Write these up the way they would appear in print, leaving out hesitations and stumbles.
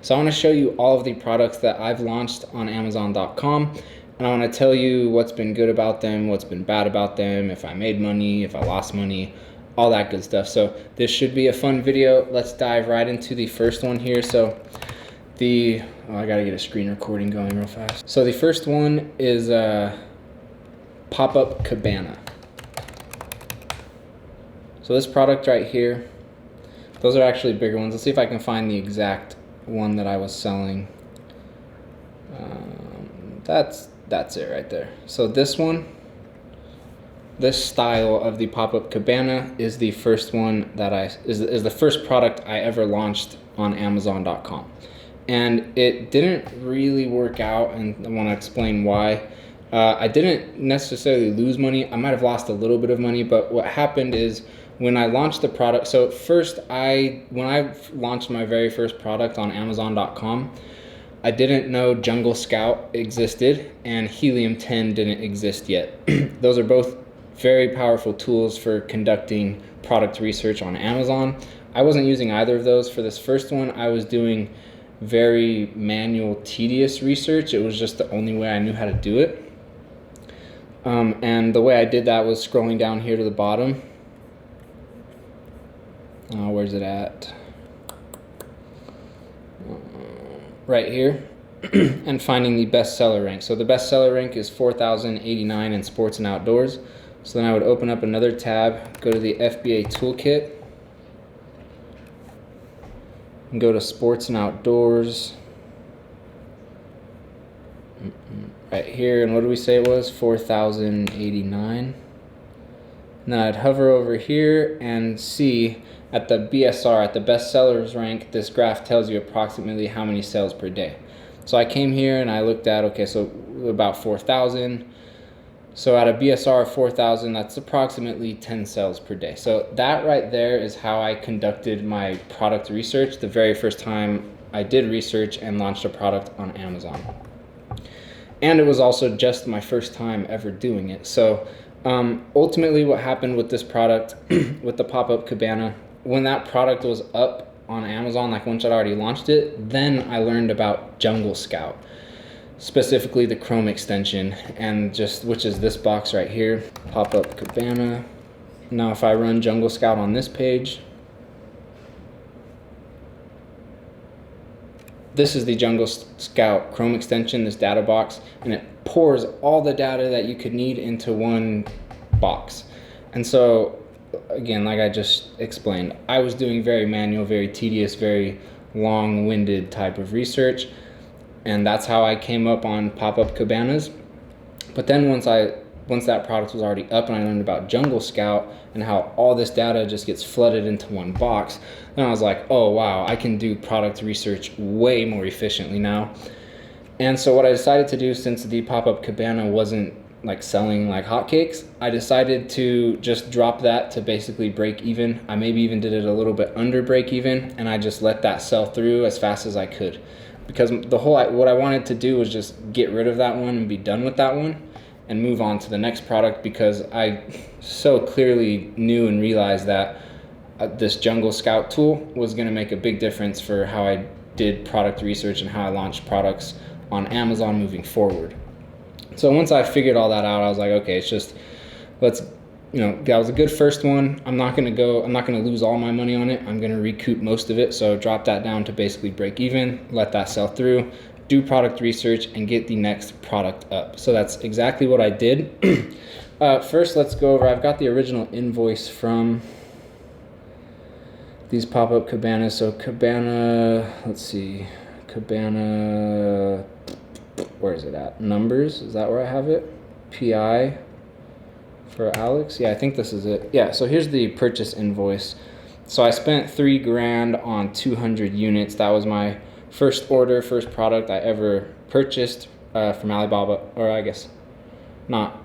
So I want to show you all of the products that I've launched on Amazon.com, and I want to tell you what's been good about them, what's been bad about them, if I made money, if I lost money, all that good stuff. So this should be a fun video. Let's dive right into the first one here. So I gotta get a screen recording going real fast. So the first one is Pop-Up Cabana. So this product right here, those are actually bigger ones. Let's see if I can find the exact one that I was selling. That's it right there. So this one, this style of the Pop-Up Cabana is the first one that is the first product I ever launched on Amazon.com. And it didn't really work out, and I want to explain why. I didn't necessarily lose money. I might have lost a little bit of money, but what happened is when I launched the product, so first when I launched my very first product on Amazon.com, I didn't know Jungle Scout existed and Helium-10 didn't exist yet. Those are both very powerful tools for conducting product research on Amazon. I wasn't using either of those. For this first one, I was doing very manual, tedious research. It was just the only way I knew how to do it. And the way I did that was scrolling down here to the bottom. Where's it at? Right here. And finding the bestseller rank. So the bestseller rank is 4,089 in sports and outdoors. So then I would open up another tab, go to the FBA toolkit, and go to sports and outdoors. Right here, and what did we say it was? 4,089. Now I'd hover over here and see at the BSR, at the bestsellers rank, this graph tells you approximately how many sales per day. So I came here and I looked at, okay, so about 4,000. So at a BSR of 4,000, that's approximately 10 sales per day. So that right there is how I conducted my product research the very first time I did research and launched a product on Amazon. And it was also just my first time ever doing it. So ultimately what happened with this product, with the Pop-Up Cabana, when that product was up on Amazon, like once I'd already launched it, then I learned about Jungle Scout, specifically the Chrome extension, and which is this box right here, Pop-Up Cabana. Now if I run Jungle Scout on this page, this is the Jungle Scout Chrome extension, this data box, and it pours all the data that you could need into one box. And so, again, like I just explained, I was doing very manual, very tedious, very long-winded type of research, and that's how I came up on Pop-Up Cabanas. But then once that product was already up and I learned about Jungle Scout and how all this data just gets flooded into one box, then I was like, oh wow, I can do product research way more efficiently now. And so what I decided to do, since the Pop-Up Cabana wasn't like selling like hotcakes, I decided to just drop that to basically break even. I maybe even did it a little bit under break even, and I just let that sell through as fast as I could. Because what I wanted to do was just get rid of that one and be done with that one and move on to the next product, because I so clearly knew and realized that this Jungle Scout tool was going to make a big difference for how I did product research and how I launched products on Amazon moving forward. So once I figured all that out, I was like, okay, it's just, that was a good first one. I'm not going to lose all my money on it. I'm going to recoup most of it. So drop that down to basically break even, let that sell through, do product research, and get the next product up. So that's exactly what I did. First, let's go over, I've got the original invoice from these Pop-Up Cabanas. So Cabana, let's see, Cabana, where is it at? Numbers, is that where I have it? PI for Alex. Yeah, I think this is it. Yeah, so here's the purchase invoice. So I spent $3,000 on 200 units. That was my first product I ever purchased from Alibaba, or I guess not,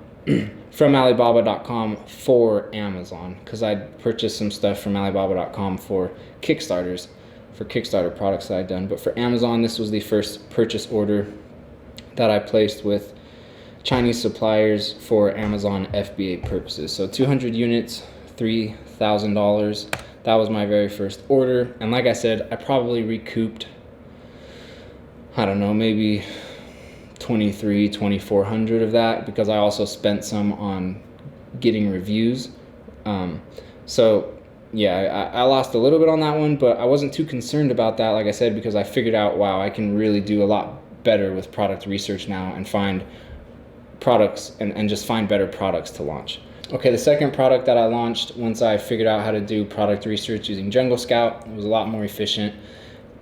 from Alibaba.com for Amazon, because I'd purchased some stuff from Alibaba.com for Kickstarter products that I'd done. But for Amazon, this was the first purchase order that I placed with Chinese suppliers for Amazon FBA purposes. So 200 units, $3,000. That was my very first order. And like I said, I probably recouped I don't know, maybe 2,400 of that, because I also spent some on getting reviews. So yeah, I lost a little bit on that one, but I wasn't too concerned about that, like I said, because I figured out, wow, I can really do a lot better with product research now and find products and just find better products to launch. Okay, the second product that I launched once I figured out how to do product research using Jungle Scout, it was a lot more efficient.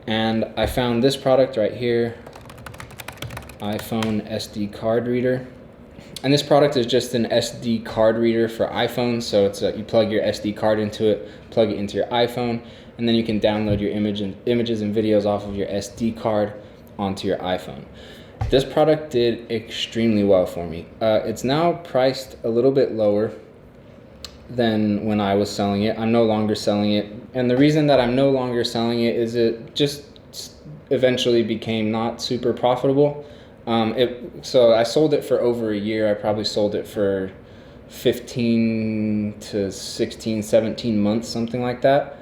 And I found this product right here, iPhone SD card reader. And this product is just an SD card reader for iPhone. So it's you plug your SD card into it, plug it into your iPhone, and then you can download your images and videos off of your SD card onto your iPhone. This product did extremely well for me. It's now priced a little bit lower than when I was selling it. I'm no longer selling it. And the reason that I'm no longer selling it is it just eventually became not super profitable. So I sold it for over a year. I probably sold it for 15 to 16, 17 months, something like that,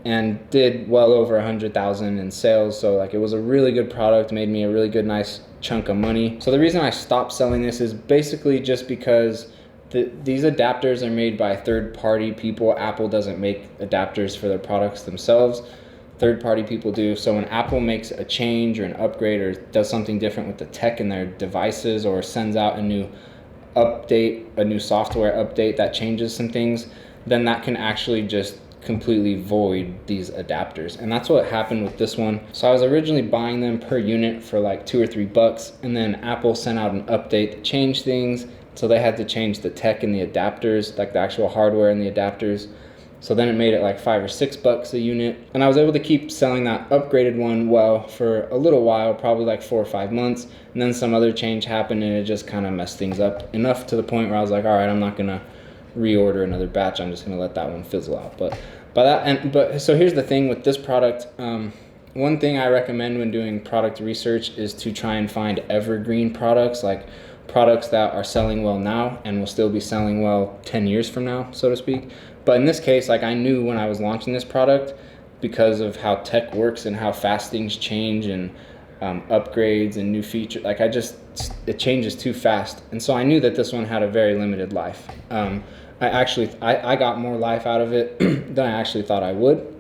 and did well over 100,000 in sales. So like, it was a really good product, made me a really good, nice chunk of money. So the reason I stopped selling this is basically just because these adapters are made by third-party people. Apple doesn't make adapters for their products themselves. Third-party people do. So when Apple makes a change or an upgrade or does something different with the tech in their devices, or sends out a new update, a new software update that changes some things, then that can actually just completely void these adapters. And that's what happened with this one. So I was originally buying them per unit for like $2 or $3, and then Apple sent out an update to change things. So they had to change the tech in the adapters, like the actual hardware in the adapters. So then it made it like $5 or $6 a unit. And I was able to keep selling that upgraded one well for a little while, probably like 4 or 5 months. And then some other change happened and it just kind of messed things up enough to the point where I was like, all right, I'm not gonna reorder another batch. I'm just gonna let that one fizzle out. But so here's the thing with this product. One thing I recommend when doing product research is to try and find evergreen products, like products that are selling well now and will still be selling well 10 years from now, so to speak. But in this case, like, I knew when I was launching this product, because of how tech works and how fast things change and upgrades and new features, like, it changes too fast. And so I knew that this one had a very limited life. I got more life out of it than I actually thought I would.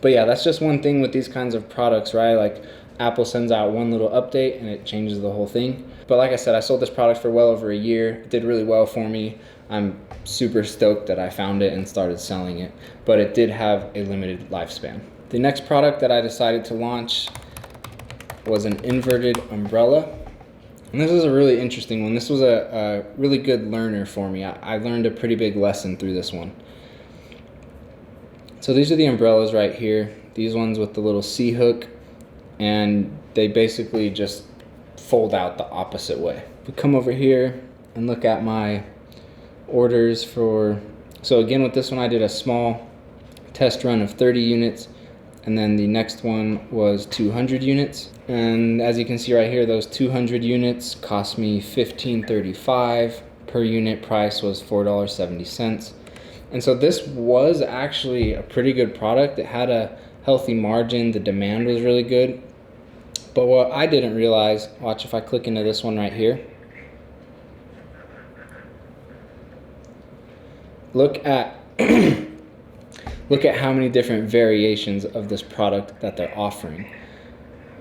But yeah, that's just one thing with these kinds of products, right? Like, Apple sends out one little update and it changes the whole thing. But like I said, I sold this product for well over a year. It did really well for me. I'm super stoked that I found it and started selling it, but it did have a limited lifespan. The next product that I decided to launch was an inverted umbrella. And this is a really interesting one. This was a really good learner for me. I learned a pretty big lesson through this one. So these are the umbrellas right here. These ones with the little C hook, and they basically just fold out the opposite way. We come over here and look at my orders for, so again with this one I did a small test run of 30 units, and then the next one was 200 units. And as you can see right here, those 200 units cost me $15.35. Per unit price was $4.70. And so this was actually a pretty good product. It had a healthy margin. The demand was really good. But what I didn't realize, watch if I click into this one right here. Look at look at how many different variations of this product that they're offering.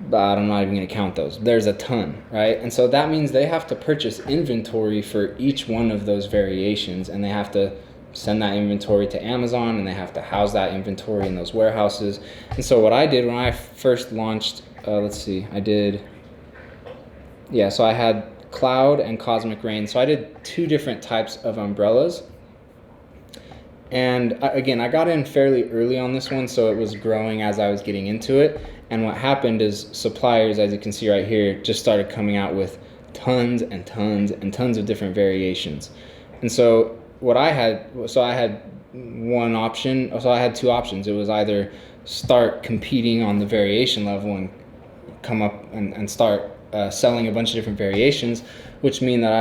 But I'm not even going to count those. There's a ton, right? And so that means they have to purchase inventory for each one of those variations, and they have to send that inventory to Amazon, and they have to house that inventory in those warehouses. And so what I did when I first launched, so I had Cloud and Cosmic Rain. So I did 2 different types of umbrellas. And again, I got in fairly early on this one, so it was growing as I was getting into it. And what happened is suppliers, as you can see right here, just started coming out with tons and tons and tons of different variations. And so I had 2 options. It was either start competing on the variation level and come up and start selling a bunch of different variations, which means that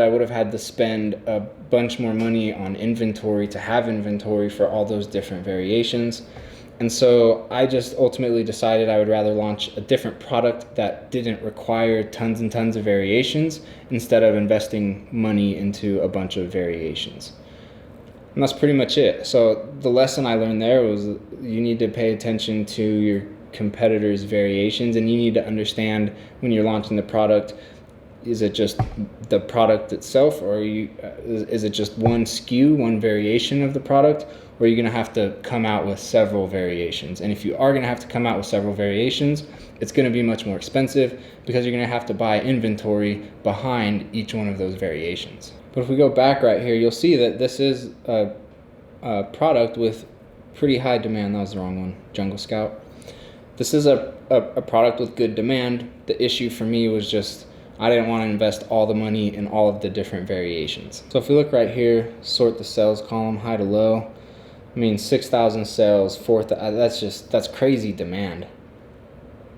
I would have had to spend a bunch more money on inventory to have inventory for all those different variations. And so I just ultimately decided I would rather launch a different product that didn't require tons and tons of variations instead of investing money into a bunch of variations. And that's pretty much it. So the lesson I learned there was you need to pay attention to your competitors' variations, and you need to understand when you're launching the product, is it just the product itself, or is it just one SKU, one variation of the product, or are you going to have to come out with several variations? And if you are going to have to come out with several variations, it's going to be much more expensive because you're going to have to buy inventory behind each one of those variations. But if we go back right here, you'll see that this is a product with pretty high demand. That was the wrong one, Jungle Scout. This is a product with good demand. The issue for me was just I didn't want to invest all the money in all of the different variations. So if we look right here, sort the sales column, high to low. I mean, 6,000 sales, 4,000, that's crazy demand.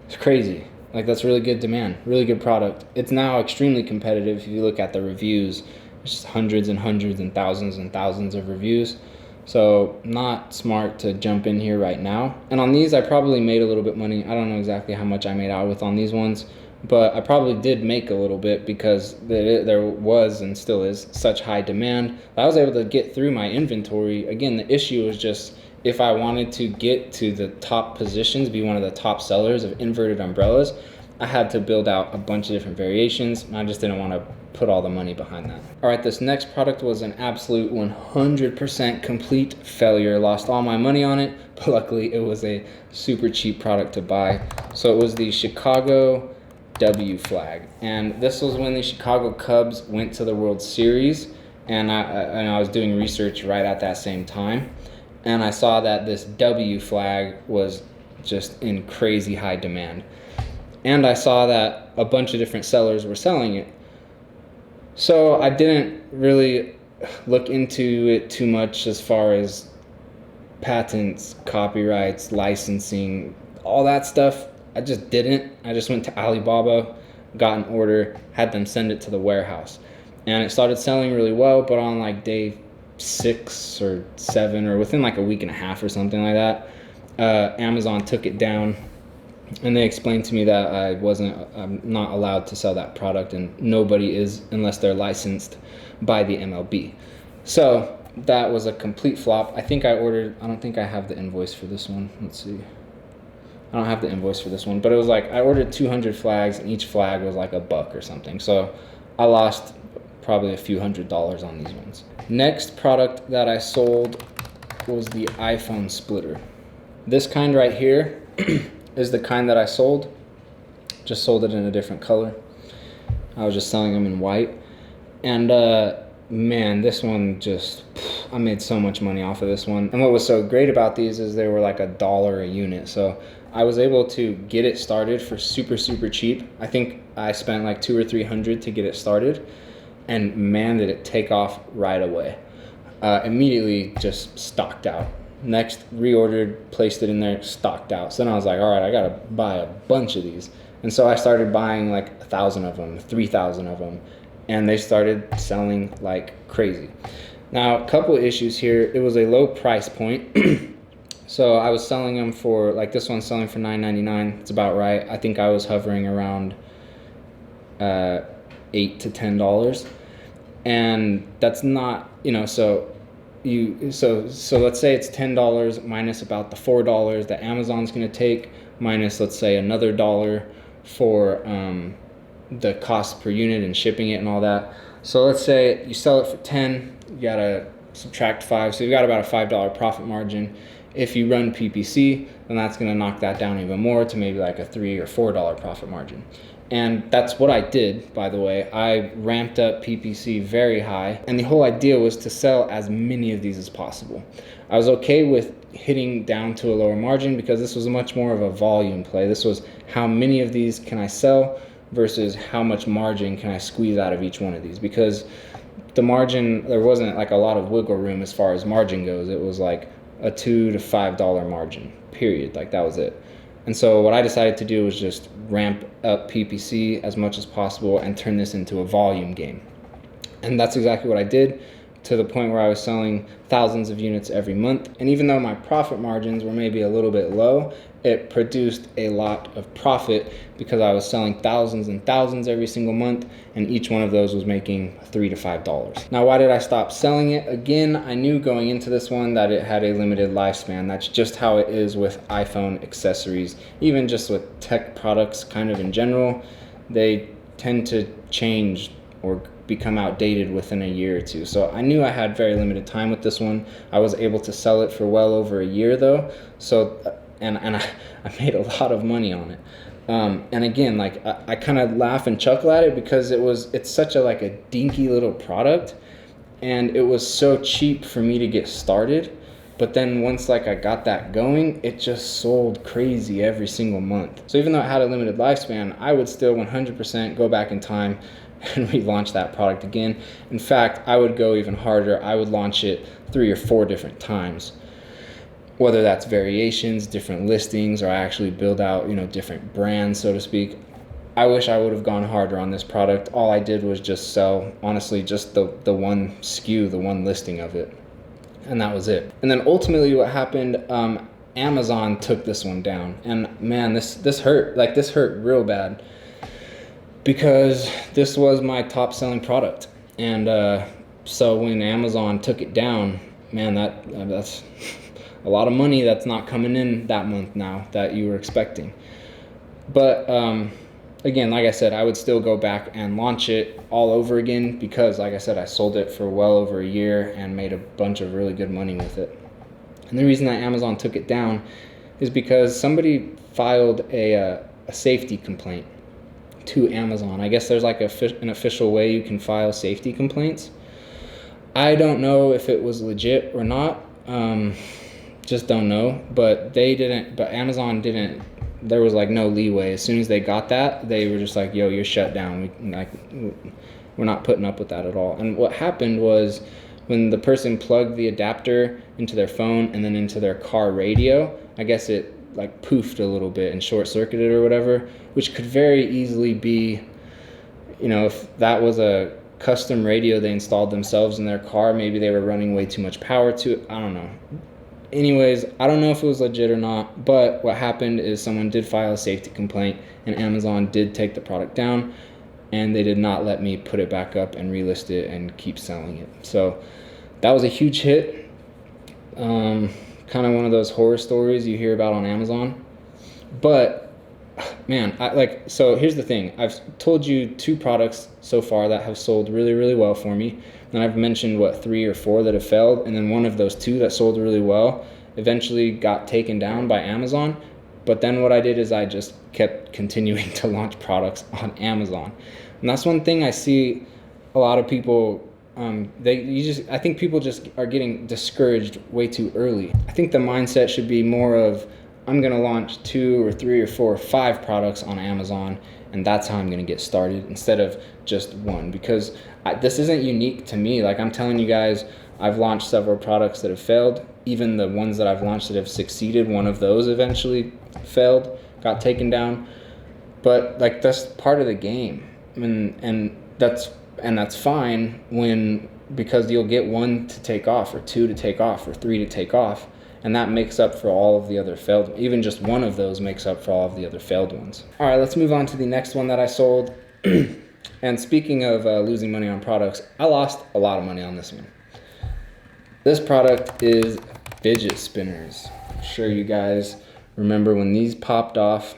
It's crazy. Like, that's really good demand, really good product. It's now extremely competitive. If you look at the reviews, there's just hundreds and hundreds and thousands of reviews. So not smart to jump in here right now. And on these, I probably made a little bit money. I don't know exactly how much I made out with on these ones, but I probably did make a little bit because there was and still is such high demand. I was able to get through my inventory. Again, the issue was just if I wanted to get to the top positions, be one of the top sellers of inverted umbrellas, I had to build out a bunch of different variations, and I just didn't want to put all the money behind that. All right, this next product was an absolute 100% complete failure. Lost all my money on it, but luckily it was a super cheap product to buy. So it was the Chicago W flag, and this was when the Chicago Cubs went to the World Series, and I was doing research right at that same time, and I saw that this W flag was just in crazy high demand, and I saw that a bunch of different sellers were selling it. So I didn't really look into it too much as far as patents, copyrights, licensing, all that stuff. I just didn't. I just went to Alibaba, got an order, had them send it to the warehouse. And it started selling really well, but on like day 6 or 7 or within like a week and a half or something like that, Amazon took it down, and they explained to me that I'm not allowed to sell that product, and nobody is unless they're licensed by the MLB. So that was a complete flop. I don't think I have the invoice for this one. Let's see. I don't have the invoice for this one, but it was like I ordered 200 flags, and each flag was like $1 or something. So I lost probably a few $100s on these ones. Next product that I sold was the iPhone splitter. This kind right here is the kind that I sold. Just sold it in a different color. I was just selling them in white. And man, this one I made so much money off of this one. And what was so great about these is they were like $1 a unit. So I was able to get it started for super, super cheap. I think I spent like $200 or $300 to get it started. And man, did it take off right away. Immediately just stocked out. Next, reordered, placed it in there, stocked out. So then I was like, all right, I gotta buy a bunch of these. And so I started buying like 1,000 of them, 3,000 of them, and they started selling like crazy. Now, a couple of issues here. It was a low price point. So I was selling them for, like this one's selling for $9.99. It's about right. I think I was hovering around $8 to $10. And that's not, so let's say it's $10 minus about the $4 that Amazon's going to take, minus let's say another $1 for the cost per unit and shipping it and all that. So let's say you sell it for 10, you got to subtract 5, so you've got about a $5 profit margin. If you run PPC, then that's going to knock that down even more to maybe like a $3 or $4 profit margin. And that's what I did, by the way. I ramped up PPC very high, and the whole idea was to sell as many of these as possible. I was okay with hitting down to a lower margin because this was much more of a volume play. This was how many of these can I sell versus how much margin can I squeeze out of each one of these, because the margin, there wasn't like a lot of wiggle room as far as margin goes. It was like a $2 to $5 margin, period. Like that was it. And so what I decided to do was just ramp up PPC as much as possible and turn this into a volume game. And that's exactly what I did. to the point where I was selling thousands of units every month. And even though my profit margins were maybe a little bit low, it produced a lot of profit because I was selling thousands and thousands every single month, and each one of those was making $3 to $5. Now, why did I stop selling it? Again, I knew going into this one that it had a limited lifespan. That's just how it is with iPhone accessories, even just with tech products kind of in general. They tend to change or become outdated within a year or two. So I knew I had very limited time with this one. I was able to sell it for well over a year though. So, and I made a lot of money on it. And again, like I kind of laugh and chuckle at it because it's such a dinky little product, and it was so cheap for me to get started. But then once I got that going, it just sold crazy every single month. So even though it had a limited lifespan, I would still 100% go back in time and relaunch that product again. In fact, I would go even harder. I would launch it 3 or 4 different times, whether that's variations, different listings, or I actually build out, different brands, so to speak. I wish I would have gone harder on this product. All I did was just sell, honestly, just the one SKU, the one listing of it. And that was it. And then ultimately what happened, Amazon took this one down. And man, this hurt. This hurt real bad because this was my top selling product. And so when Amazon took it down, man, that's a lot of money that's not coming in that month now that you were expecting. But again, like I said, I would still go back and launch it all over again because, like I said, I sold it for well over a year and made a bunch of really good money with it. And the reason that Amazon took it down is because somebody filed a safety complaint to Amazon. I guess there's an official way you can file safety complaints. I don't know if it was legit or not. Just don't know. But Amazon didn't. There was no leeway. As soon as they got that, they were just like, yo, you're shut down. We're not putting up with that at all. And what happened was when the person plugged the adapter into their phone and then into their car radio, I guess it poofed a little bit and short circuited or whatever, which could very easily be, if that was a custom radio they installed themselves in their car, maybe they were running way too much power to it. I don't know. Anyways, I don't know if it was legit or not, but what happened is someone did file a safety complaint and Amazon did take the product down, and they did not let me put it back up and relist it and keep selling it. So that was a huge hit. Kind of one of those horror stories you hear about on Amazon. But man, so here's the thing. I've told you 2 products so far that have sold really, really well for me. And I've mentioned 3 or 4 that have failed, and then one of those 2 that sold really well eventually got taken down by Amazon. But then what I did is I just kept continuing to launch products on Amazon. And that's one thing I see a lot of people, I think people just are getting discouraged way too early. I think the mindset should be more of, I'm gonna launch 2 or 3 or 4 or 5 products on Amazon, and that's how I'm gonna get started, instead of just one. Because this isn't unique to me. I'm telling you guys, I've launched several products that have failed. Even the ones that I've launched that have succeeded, one of those eventually failed, got taken down. But that's part of the game, and that's fine because you'll get 1 to take off, or 2 to take off, or 3 to take off. And that makes up for all of the other failed, even just one of those makes up for all of the other failed ones. All right, let's move on to the next one that I sold. And speaking of losing money on products, I lost a lot of money on this one. This product is fidget spinners. I'm sure you guys remember when these popped off.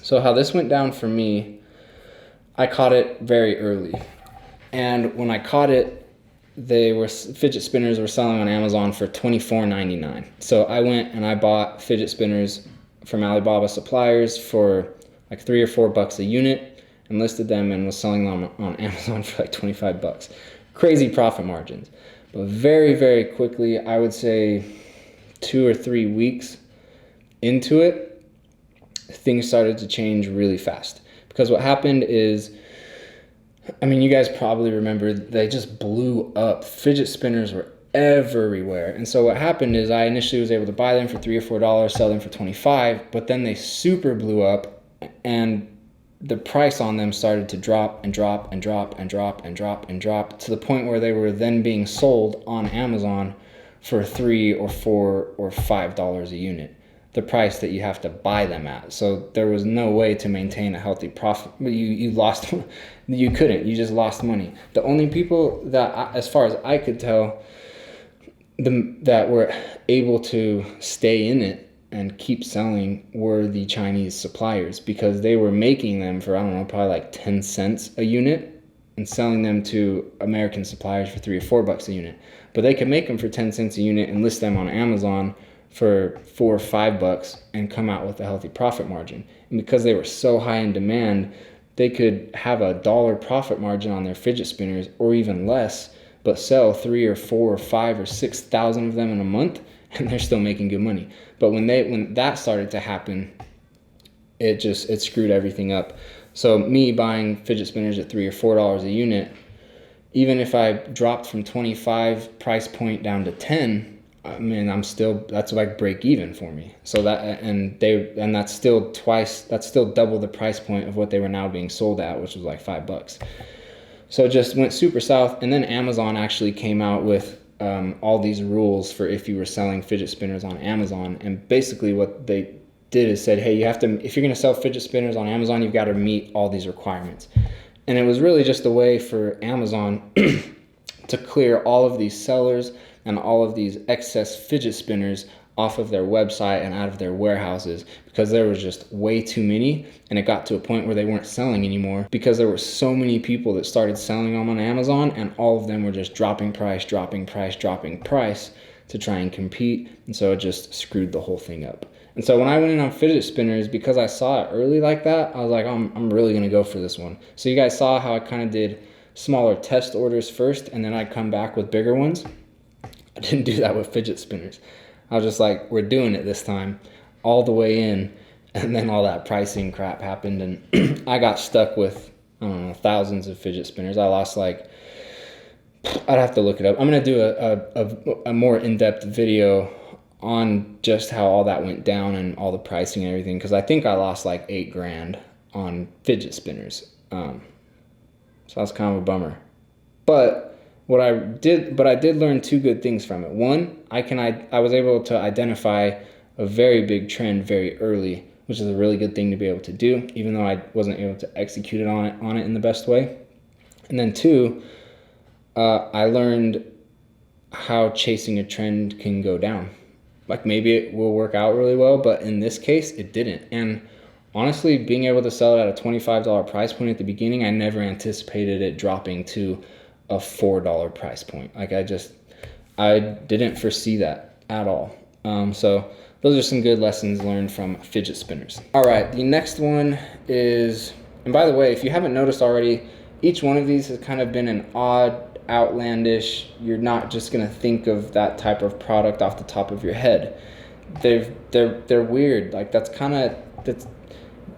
So how this went down for me, I caught it very early. And when I caught it, fidget spinners were selling on Amazon for $24.99. So I went and I bought fidget spinners from Alibaba suppliers for $3 or $4 a unit, and listed them and was selling them on Amazon for $25. Crazy profit margins. But very, very quickly, I would say 2 or 3 weeks into it, things started to change really fast. Because what happened is, you guys probably remember, they just blew up. Fidget spinners were everywhere. And so what happened is I initially was able to buy them for $3 or $4, sell them for $25, but then they super blew up, and the price on them started to drop and drop and drop and drop and drop and drop to the point where they were then being sold on Amazon for $3 or $4 or $5 a unit, the price that you have to buy them at. So there was no way to maintain a healthy profit. You lost, you couldn't, you just lost money. The only people that, as far as I could tell, that were able to stay in it and keep selling were the Chinese suppliers, because they were making them for, I don't know, probably like 10 cents a unit and selling them to American suppliers for $3 or $4 a unit. But they could make them for 10 cents a unit and list them on Amazon for $4 or $5 and come out with a healthy profit margin. And because they were so high in demand, they could have $1 profit margin on their fidget spinners or even less, but sell 3 or 4 or 5 or 6,000 of them in a month, and they're still making good money. But when that started to happen, it screwed everything up. So me buying fidget spinners at $3 or $4 a unit, even if I dropped from 25 price point down to 10, I mean, that's like break even for me. So that's still double the price point of what they were now being sold at, which was like $5. So it just went super south. And then Amazon actually came out with all these rules for if you were selling fidget spinners on Amazon. And basically what they did is said, hey, if you're going to sell fidget spinners on Amazon, you've got to meet all these requirements. And it was really just a way for Amazon to clear all of these sellers and all of these excess fidget spinners off of their website and out of their warehouses, because there was just way too many, and it got to a point where they weren't selling anymore because there were so many people that started selling them on Amazon, and all of them were just dropping price to try and compete. And so it just screwed the whole thing up. And so when I went in on fidget spinners, because I saw it early like that, I was like, I'm really going to go for this one. So you guys saw how I kind of did smaller test orders first, and then I'd come back with bigger ones. I didn't do that with fidget spinners. I was just like, we're doing it this time, all the way in. And then all that pricing crap happened, and I got stuck with, I don't know, thousands of fidget spinners. I lost like, I'd have to look it up. I'm going to do a more in-depth video on just how all that went down and all the pricing and everything, because I think I lost like $8,000 on fidget spinners. So that's kind of a bummer. But I did learn two good things from it. One, I was able to identify a very big trend very early, which is a really good thing to be able to do, even though I wasn't able to execute it on it in the best way. And then two, I learned how chasing a trend can go down. Like maybe it will work out really well, but in this case, it didn't. And honestly, being able to sell it at a $25 price point at the beginning, I never anticipated it dropping to a $4 price point. Like I didn't foresee that at all. So those are some good lessons learned from fidget spinners. All right, the next one is, and by the way, if you haven't noticed already, each one of these has kind of been an odd, outlandish, you're not just gonna think of that type of product off the top of your head. They're weird. Like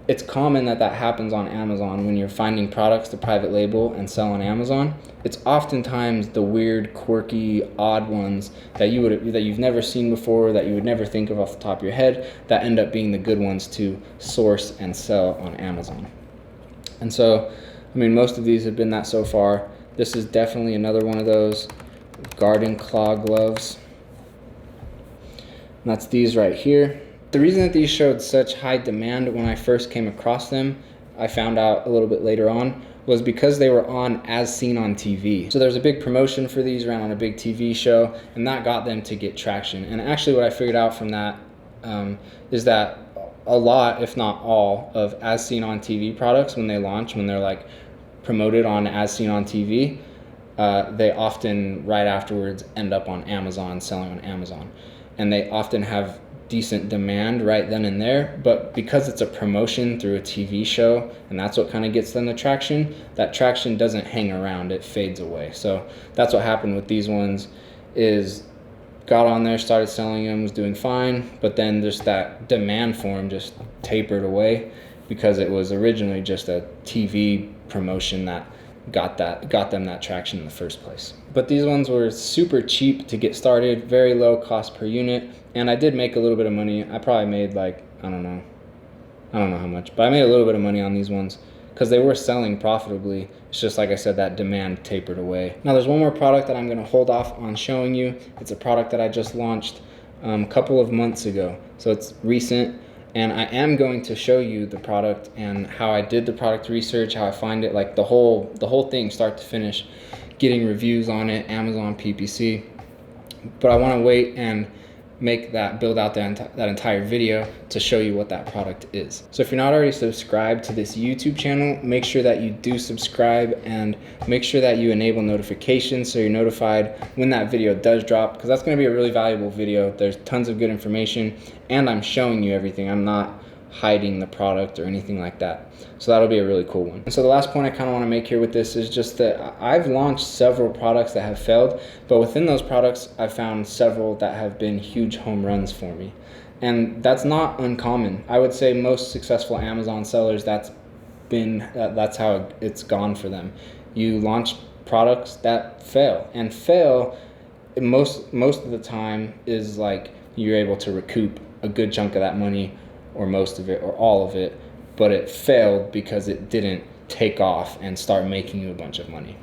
it's common that happens on Amazon when you're finding products to private label and sell on Amazon. It's oftentimes the weird, quirky, odd ones that you've never seen before, that you would never think of off the top of your head, that end up being the good ones to source and sell on Amazon. And so, I mean, most of these have been that so far. This is definitely another one of those garden claw gloves. And that's these right here. The reason that these showed such high demand when I first came across them, I found out a little bit later on, was because they were on As Seen on TV. So there's a big promotion for these, ran on a big TV show, and that got them to get traction. And actually what I figured out from that is that a lot, if not all, of As Seen on TV products, when they launch, when they're like promoted on As Seen on TV, they often right afterwards end up on Amazon, selling on Amazon. And they often have decent demand right then and there, but because it's a promotion through a TV show, and that's what kind of gets them the traction, that traction doesn't hang around, it fades away. So that's what happened with these ones, is got on there, started selling them, was doing fine, but then just that demand for them just tapered away because it was originally just a TV promotion that got them that traction in the first place. But these ones were super cheap to get started, very low cost per unit, and I did make a little bit of money. I probably made like, I don't know how much, but I made a little bit of money on these ones. because they were selling profitably. It's just like I said, that demand tapered away. Now there's one more product that I'm going to hold off on showing you. It's a product that I just launched a couple of months ago, so it's recent. And I am going to show you the product and how I did the product research, how I find it, like the whole thing start to finish, getting reviews on it, Amazon, PPC. But I want to wait and build out that entire video to show you what that product is. So if you're not already subscribed to this YouTube channel, make sure that you do subscribe and make sure that you enable notifications so you're notified when that video does drop, because that's going to be a really valuable video. There's tons of good information and I'm showing you everything. I'm not hiding the product or anything like that. So that'll be a really cool one. And so the last point I kind of want to make here with this is just that I've launched several products that have failed, but within those products I've found several that have been huge home runs for me. And that's not uncommon. I would say most successful Amazon sellers, that's how it's gone for them. You launch products that fail, and fail most of the time is like you're able to recoup a good chunk of that money, or most of it, or all of it, but it failed because it didn't take off and start making you a bunch of money.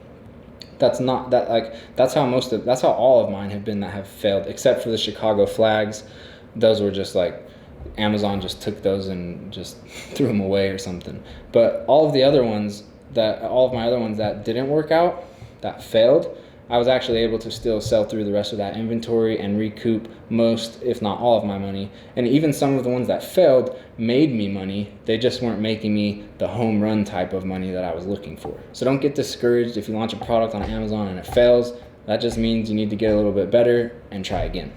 That's how all of mine have been that have failed, except for the Chicago flags. Those were just like Amazon just took those and just threw them away or something. But all of my other ones that didn't work out, that failed, I was actually able to still sell through the rest of that inventory and recoup most, if not all, of my money. And even some of the ones that failed made me money. They just weren't making me the home run type of money that I was looking for. So don't get discouraged if you launch a product on Amazon and it fails. That just means you need to get a little bit better and try again.